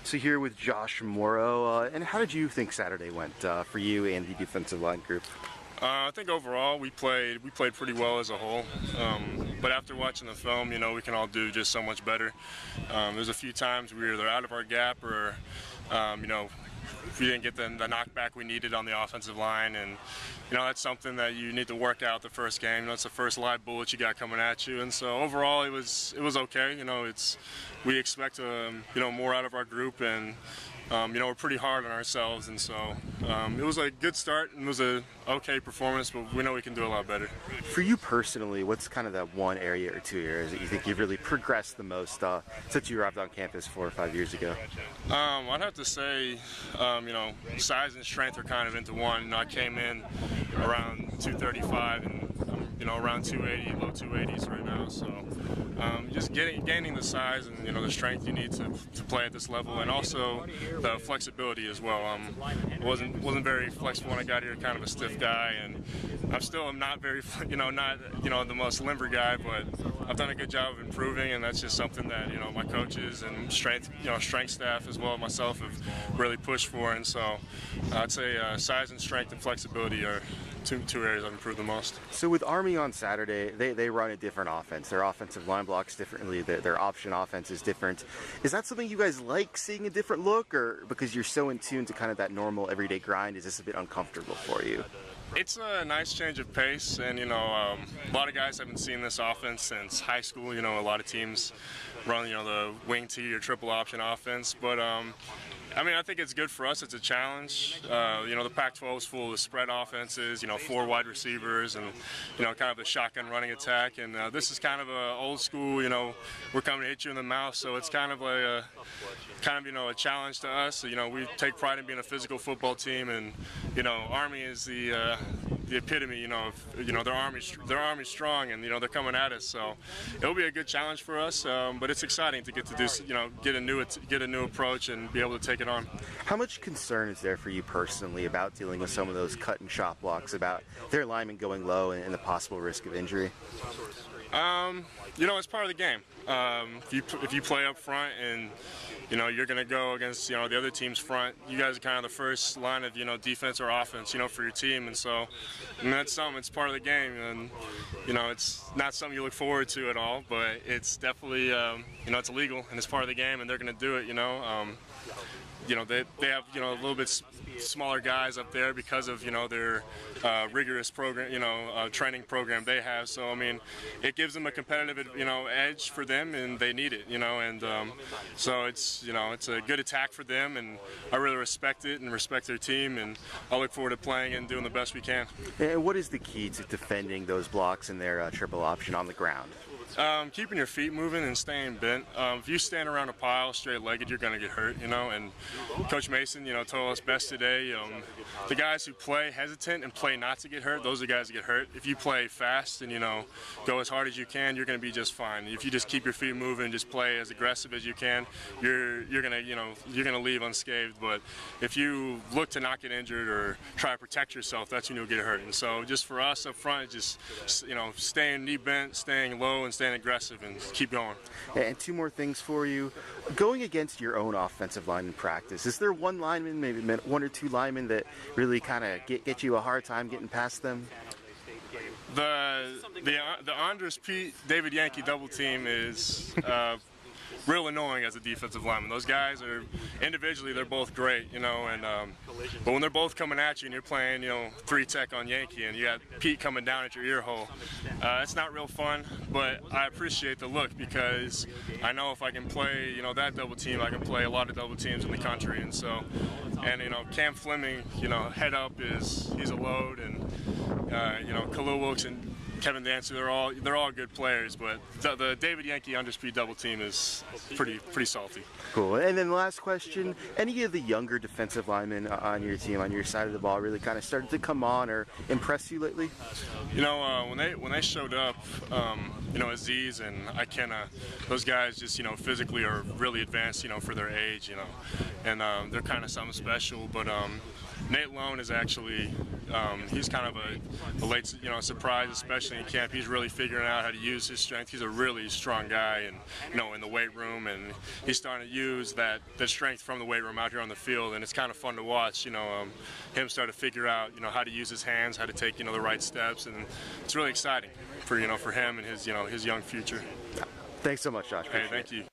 So here with Josh Mauro, and how did you think Saturday went for you and the defensive line group? I think overall we played pretty well as a whole. But after watching the film, we can all do just so much better. There's a few times we were either out of our gap or, we didn't get the knockback we needed on the offensive line, and that's something that you need to work out the first game. It's the first live bullet you got coming at you, and so overall it was okay. We expect more out of our group, and we're pretty hard on ourselves, and so it was a good start and it was a okay performance, but we know we can do a lot better. For you personally, what's kind of that one area or two areas that you think you've really progressed the most since you arrived on campus 4 or 5 years ago? I'd have to say, size and strength are kind of into one. I came in around 235 and around 280, low 280s right now. So just gaining the size and the strength you need to play at this level, and also the flexibility as well. Wasn't very flexible when I got here. Kind of a stiff guy, and I'm not very not the most limber guy, but I've done a good job of improving, and that's just something that my coaches and strength staff as well as myself have really pushed for. And so I'd say size and strength and flexibility are two areas I've improved the most. So with Army on Saturday, they run a different offense. Their offensive line blocks differently. Their option offense is different. Is that something you guys like, seeing a different look, or because you're so in tune to kind of that normal everyday grind, is this a bit uncomfortable for you? It's a nice change of pace, and a lot of guys haven't seen this offense since high school. A lot of teams run the wing T or triple option offense, but I think it's good for us. It's a challenge. The Pac-12 is full of spread offenses, 4 wide receivers, and kind of a shotgun running attack. And this is kind of a old school. We're coming to hit you in the mouth, so it's kind of a challenge to us. So, we take pride in being a physical football team, and Army is the epitome. Their army's strong, and they're coming at us. So it'll be a good challenge for us. But it's exciting to get to do, get a new approach and be able to take it on. How much concern is there for you personally about dealing with some of those cut and shot blocks, about their linemen going low and the possible risk of injury? It's part of the game. If you play up front and you're going to go against the other team's front, you guys are kind of the first line of defense or offense for your team, and so that's something. It's part of the game, and it's not something you look forward to at all, but it's definitely it's illegal and it's part of the game, and they're going to do it. They have a little bit smaller guys up there because of their rigorous program, training program they have. So it gives them a competitive edge for them, and they need it, and so it's a good attack for them, and I really respect it and respect their team, and I look forward to playing and doing the best we can. And what is the key to defending those blocks in their triple option on the ground? Keeping your feet moving and staying bent. If you stand around a pile straight-legged, you're going to get hurt, and Coach Mason, told us best today, the guys who play hesitant and play not to get hurt, those are the guys that get hurt. If you play fast and, go as hard as you can, you're going to be just fine. If you just keep your feet moving, just play as aggressive as you can, you're going to leave unscathed. But if you look to not get injured or try to protect yourself, that's when you'll get hurt. And so just for us up front, just, staying knee bent, staying low, and staying aggressive, and keep going. And 2 more things for you. Going against your own offensive line in practice, is there one lineman, maybe 1 or 2 linemen that really kind of get you a hard time getting past them? The Andres Pete David Yankee double team is real annoying as a defensive lineman. Those guys are individually, they're both great, but when they're both coming at you and you're playing 3 tech on Yankee and you got Pete coming down at your ear hole, it's not real fun. But I appreciate the look, because I know if I can play that double team, I can play a lot of double teams in the country. And so, Cam Fleming, head up, he's a load, and Khalil Wilkes and Kevin Dancer, they're all good players, but the David Yankee Underspeed double team is pretty salty. Cool. And then the last question, any of the younger defensive linemen on your team, on your side of the ball, really kind of started to come on or impress you lately? When they showed up, Aziz and Ikenna, those guys just physically are really advanced, for their age, and they're kind of something special. But Nate Lone is actually, he's kind of a late, surprise, especially in camp. He's really figuring out how to use his strength. He's a really strong guy, and in the weight room, and he's starting to use that strength from the weight room out here on the field, and it's kind of fun to watch. Him start to figure out, how to use his hands, how to take, the right steps, and it's really exciting for him and his young future. Thanks so much, Josh. Hey, thank you.